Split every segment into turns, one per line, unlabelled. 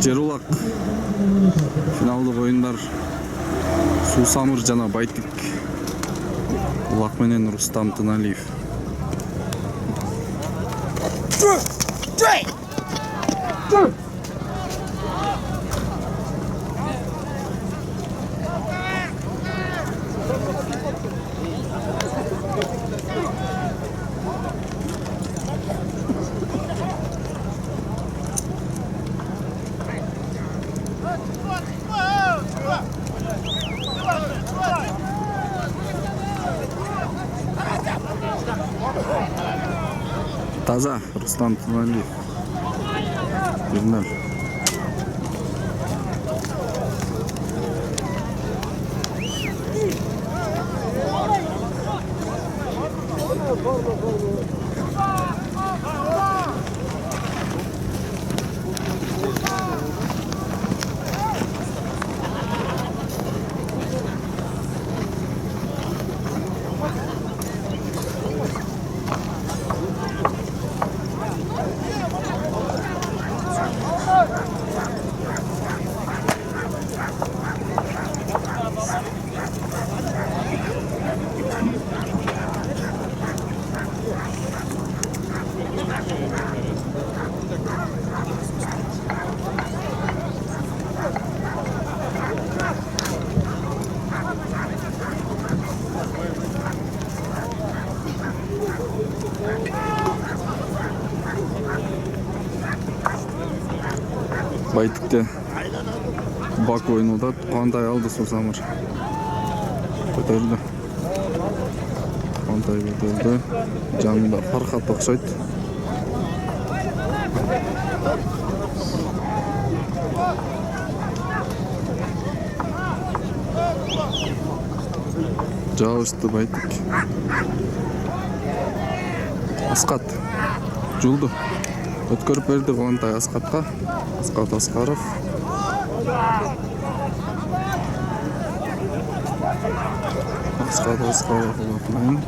Жерулак финалдык оюндар Суусамыр жана Байтик. Улак менен Рустам Тыналиев. Таза Рустам Тыналиев. 1-0. Байтикте бак ойнуда Кубандай алды Суусамыр. Көтөрдү. Кубандай көтөрдү. Жанында Фархат окшойт. Жабышты Байтик. Аскат жулду. Өткөрүп берди Кубандай Аскатка. Аскат Аскаров. Аскат Аскаров улакмайын.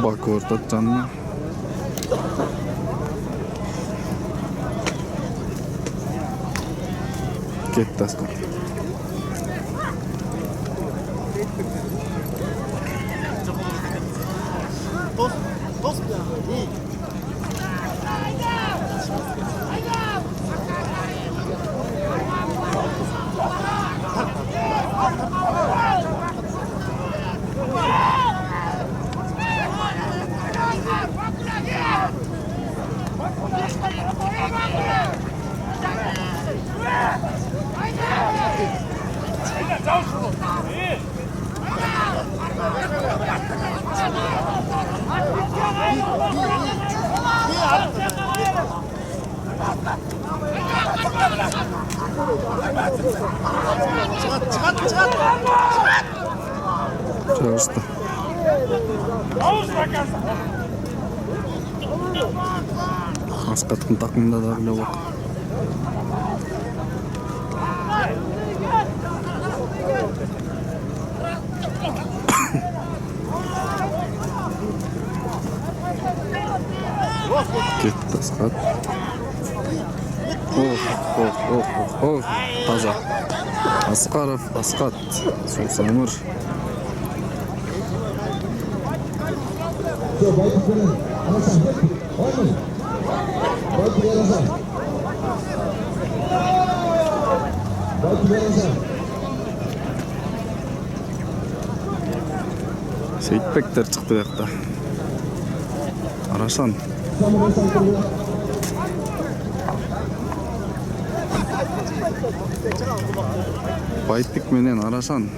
Бак ортат жанына. Кетти Аскат. Çalıştı. Askat'ın takımında da bile bak. Gitti Askat. Oh. Taza. Askarov, Askat. Suusамыр. Сейітбектер çıktı yakta. Araşan. Байтик менен Арашан.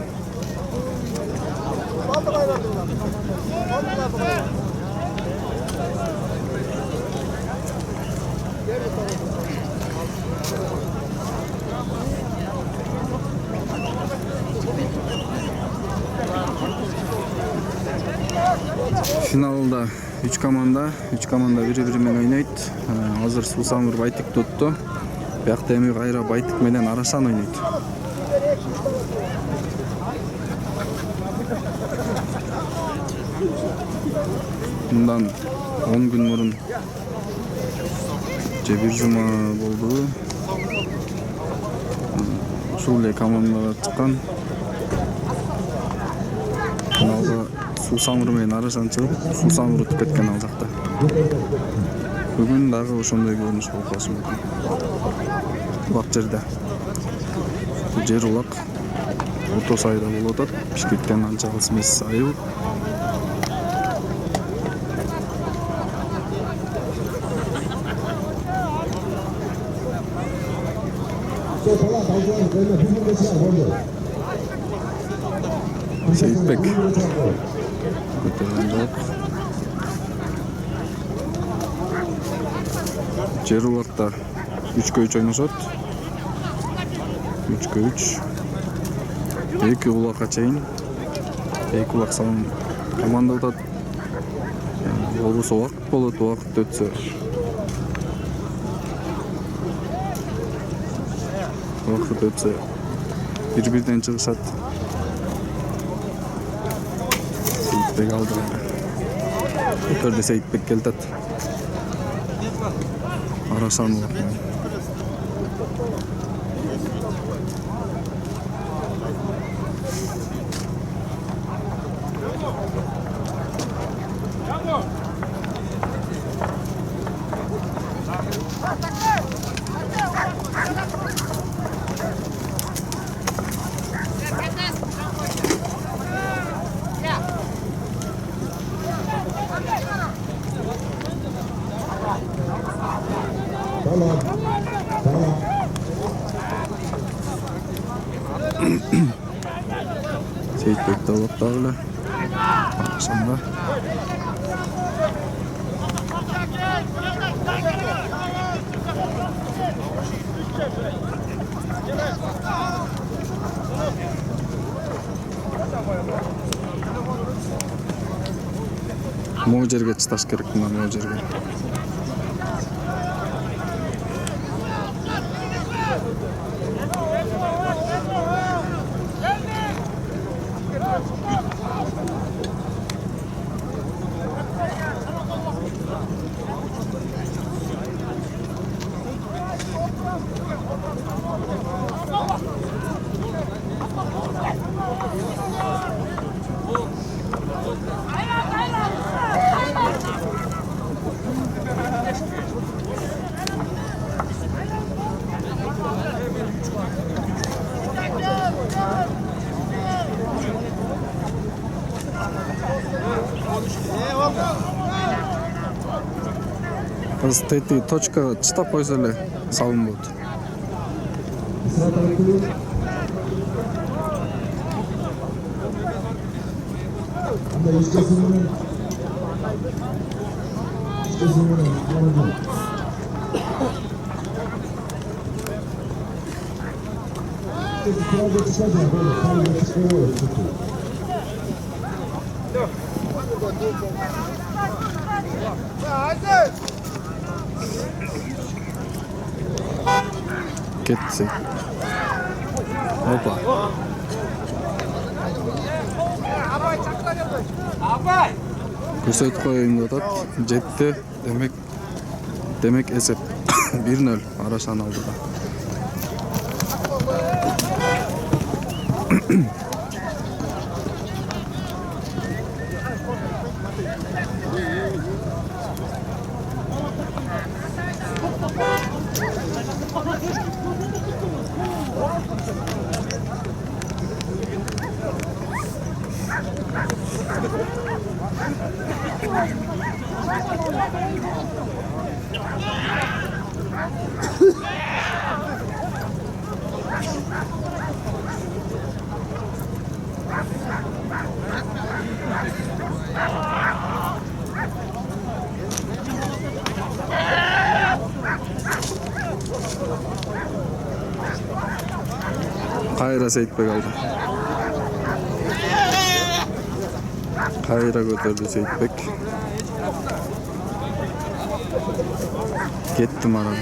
Финалда 3 команда бири-бири менен ойнойт. Азыр Суусамыр Байтикти утту. Биякта эми кайра Байтик менен Арасан ойнойт. Мындан 10 күн мурун же бир жума болду. Ушул эле командага чыккан. Финалда Суусамыр менен Арасан чыгып, Суусамыр утуп кеткен ал жакта. Бүгүн дагы ошондой көрүнүш болуп калышы мүмкүн. Улак жерде. Жер улак. Ото сайда болуп атат. Бишкектен анча алыс эмес айыл. Сейитбек көтөргөн жок. Жер улакта 3-3 ойношот. 3-3. Эки улакка чейин. Эки улак салым команда утат. Болбосо убакыт болот, убакыт өтсө. Убакыт өтсө бир-бирден чыгышат. Сейитбек алды. Өтөрдө Сейитбек келтат. Арасан улак. Сейитбек алып дагы Арасанга. Могу жерге чыташ керек, мына могу жерге. Тетиги точка чытап койсо эле салым болот. Кетти. Опа. Көрсөтүп коеюн деп атат. Жетти. Демек эсеп 1-0 Арасан алдыда. Кайра Сейитбек алды. Kayra götürdü Seyitbek. Kettim aradan.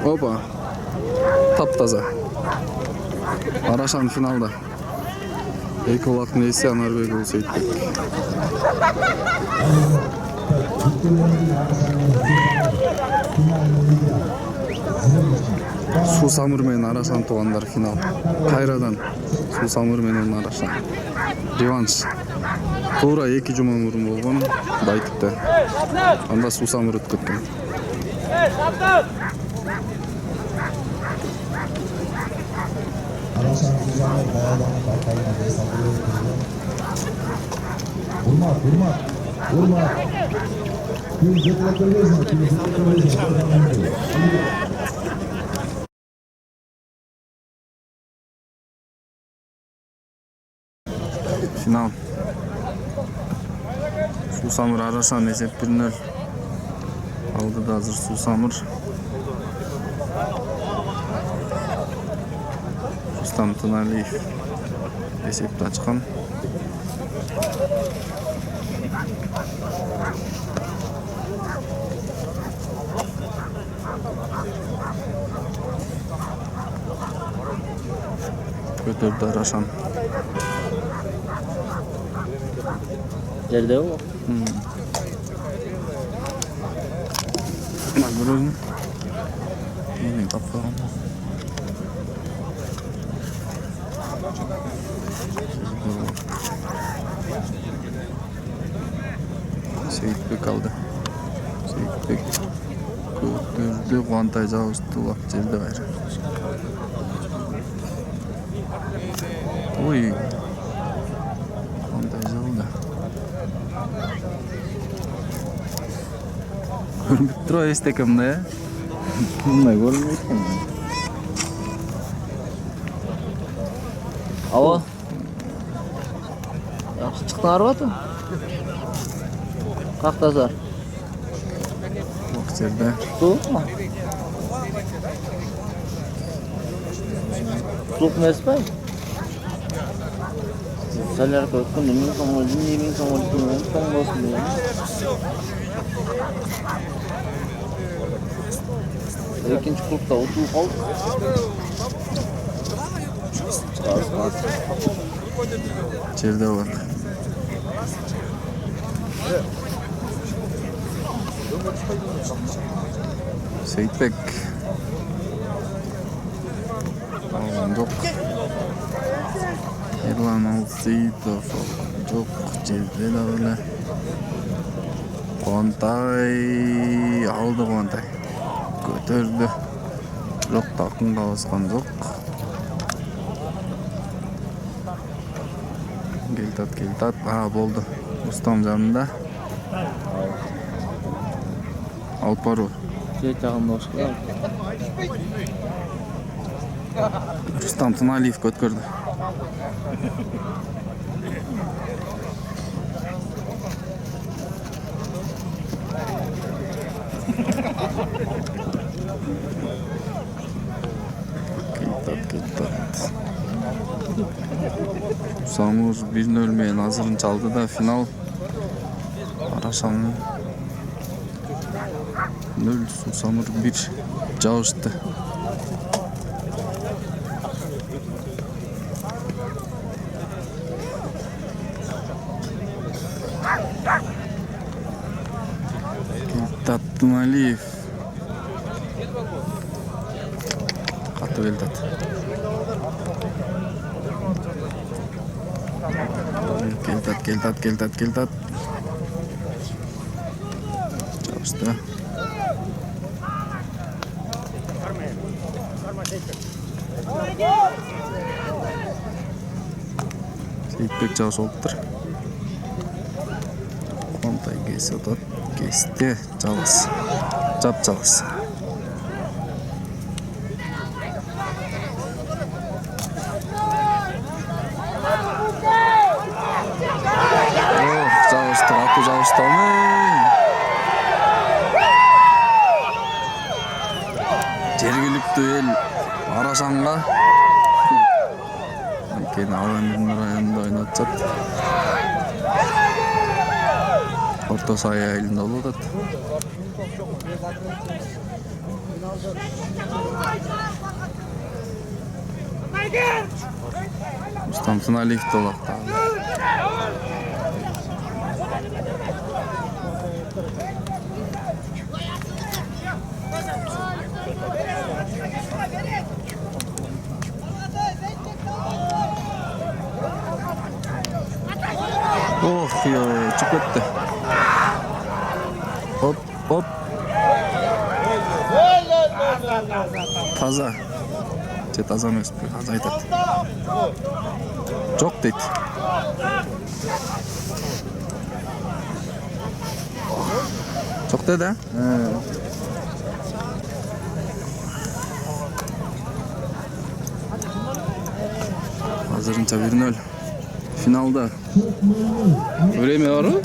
Opa. Taptaza. Araşan finalda. Eki olaq neyse Anarbek ol Seyitbek. Susamur менен Araşan туғандар final. Кайрадан Susamur менен Araşan. Реванш. Туура 2 жума мурун болгон Байтипте. Анда Susamur өтүп кеткен. Final. Susamur Araşan esep 1-0. Aldı da hazır Susamur. Rustam Tınaliyev esepti açқан. Көтерді Araşan.
Nerede o?
Burun. Yine kapağım. Seyitbek aldı. Seyitbek götürdü. Kuantay Cavus'tu laf jerde gayrı. Oy. Kuantay Cavus'da. Көрінбіп тұр естекімді, е?
Бұндай көрінбейді. Ало. Жақсы шықтың арбаты? Қақтазар?
Уақыт жерде.
Суық ма? Суық емес пе? Солярка өткенде мен соң болсын дейін. Екінші клубта ұтылып қалды.
Жерде бар. Seyitbek. Алған жоқ. Ерлан Алсейітов алған жоқ. Жерде да өлі. Қуантай алды Қуантай. Көтерді. Жоқ, тақынға басқан жоқ. Келтат. Болды. Рустам жанында. Алып бару.
Жет жағында ұшқылар.
Рустам Тыналиев көткөрді. Келтат. Susamur 1-0 менен азырын чалды да финал. Araşan'ın 0, Susamur 1 жабышты. Келтат Тыналиев. Катуу Келтат. Келтат. Жабышты. Сейітбек жауыз болыптыр. Қуантай кесіп отыр. Кесте жалғыз. Жап-жалғыз. Жауыз тұр, аты жауыз талмай. Жергілікті ел Арасанға кейін Алаңдың районында ойнатып Орта Сая елінде олады. Рустам Сыналиев толақта. Ох, çık etti. Hop, hop. Taza. Taza emas, taza aytadi. Жоқ deydi. Жоқ dedi. Hazırınca 1-0. Finalda. Время var mı?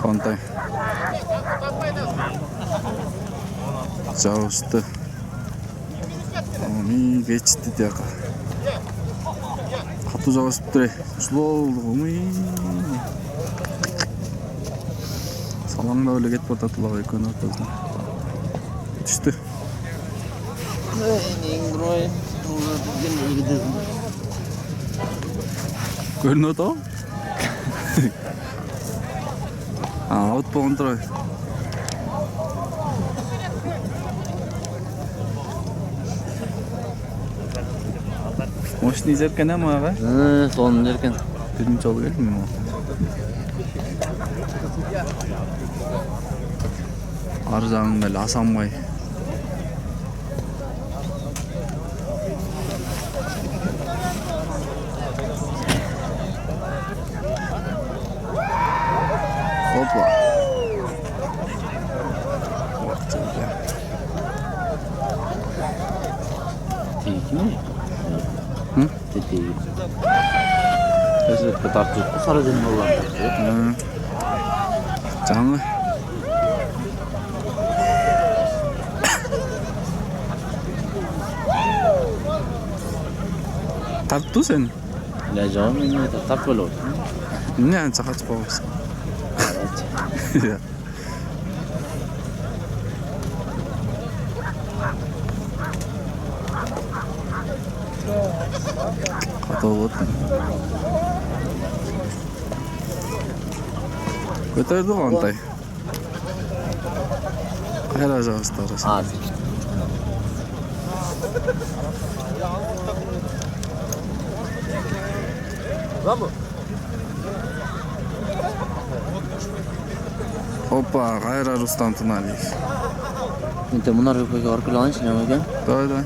Kontai. Жауызды. Омей geçti diye. Қатты жауызып тұр. Слол. Омей. Салаңда өлі кетіп отатылығы екен ортасына. Түсті. Көрін ота? Аут болған тұрай. Мощный зеркен әм аға?
Соның жеркен.
Бірінші олы келдің ме? Ар жағың бәлі Асанбай. Опа.
Teki mi?
Hı?
Teki. Özellikle tartışıp Sarıcı'nın olan tartışıyor.
Canlı. Tarttı sen.
Ne canım ne tartışıp böyle olsun.
Ne çakaç babası. Ya. Қата болатын. Көтерді қандай. Қайра жағыстары.
Az.
Опа, қайра Рустам Сыналиев.
Енді мұнар өкпеге арқылы алайыншы не екен?
Давай.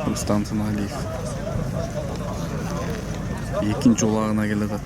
Рустам Сыналиев. Екінші олағына келеді.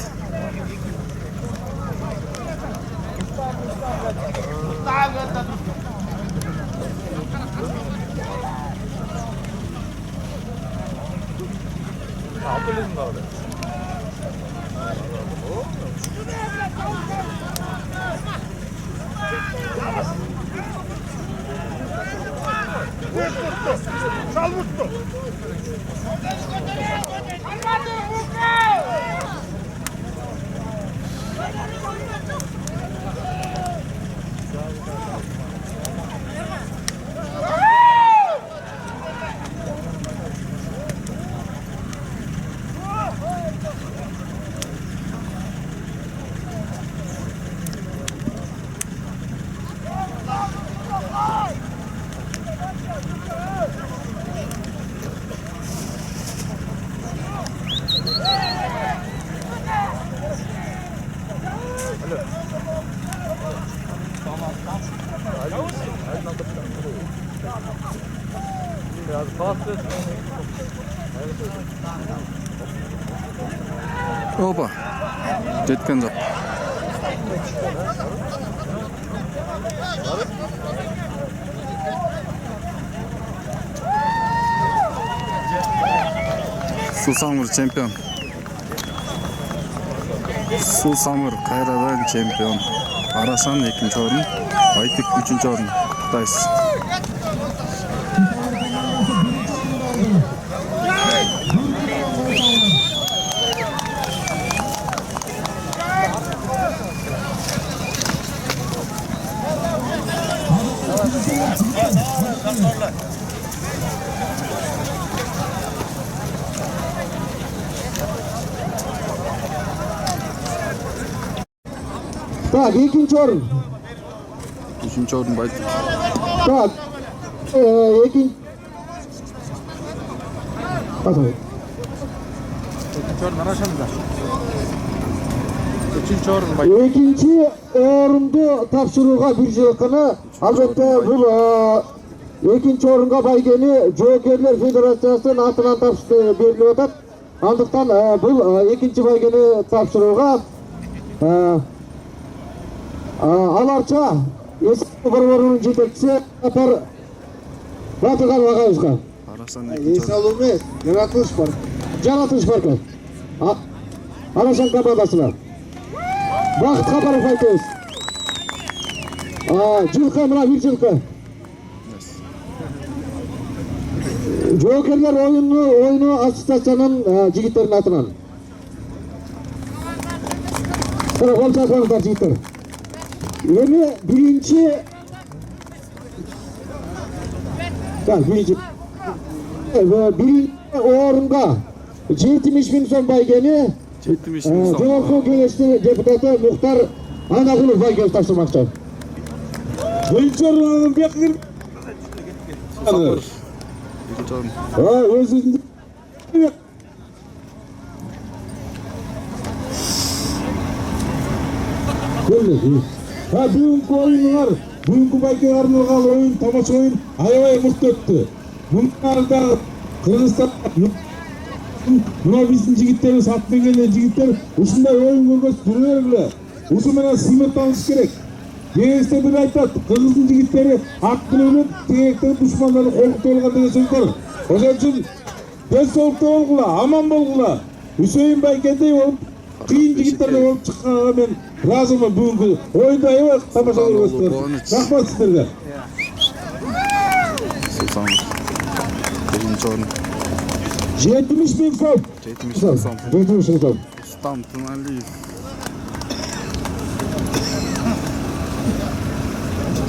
Опа. Жеткен жоқ. Сусамыр чемпион. Сусамыр кайрадан чемпион. Арасан 2-нчи орун, Байтик 3-нчи орун. Кутайсыз.
Так, екінші орын.
3-нчи орун Байтик.
Так, екінші... Басай. Екінші орынды тапшыруға бір жылқыны, албетте бұл екінші орынға байгені жоокерлер федерациясының атынан тапшырып беріліп отыр. Андықтан бұл екінші байгені тапшыруға аларча ескі бір-бірінің жетекшісі Апар Батырхан ағайымызға.
Арасан 2-нчи орун.
Салу емес, жаратылыш бар екен. Арасан командасына. Бақыт Қапаров айтыңыз. Жылқы, мына бір жылқы. Жоокерлер ойыны ассоциацияның жігіттерінің атынан. Қол шапаңыздар жігіттер. Енді бірінші орынға 70.000 сом байгені
70.000 сом.
Жоғарғы кеңестің депутаты Мұхтар Анағұлов байгені тапсырмақшы. Бірінші орын бекір.
Сусамыр 2-нчи орун.
Өзіңді. Бүгінгі ойынlar, бүгінгі байкеге арналған ойын, тамаша ойын аябай мықты өтті. Мұнда Қырғызстан, мына біздің жігіттері, сатып келген жігіттер осындай ойын көргөз жүрі белгілі. Осы менен сыйматтаныш керек. Кеңесте бір айтады, Қырғыздың жігіттері ақ біліп, тегектен дұшмандары қорқыт болған деген сөз бар. Ошон үчүн денсаулыкта болгула, аман болгула. Үсейин Байкендей болуп, кийин жигиттердей болуп чыкканга мен разымын. Бүгүнкү ойунду аябай тамаша көргөздөр. Рахмат сиздерге.
Сусамыр 1-нчи орун.
70.000 сом.
70.000 сом.
70.000 сом.
Рустам Туналиев.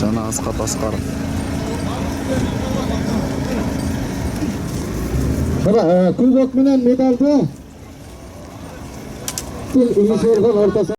Жана Асқат Аскаров.
Күлбөк менен медалды. Үй соргон ортасы.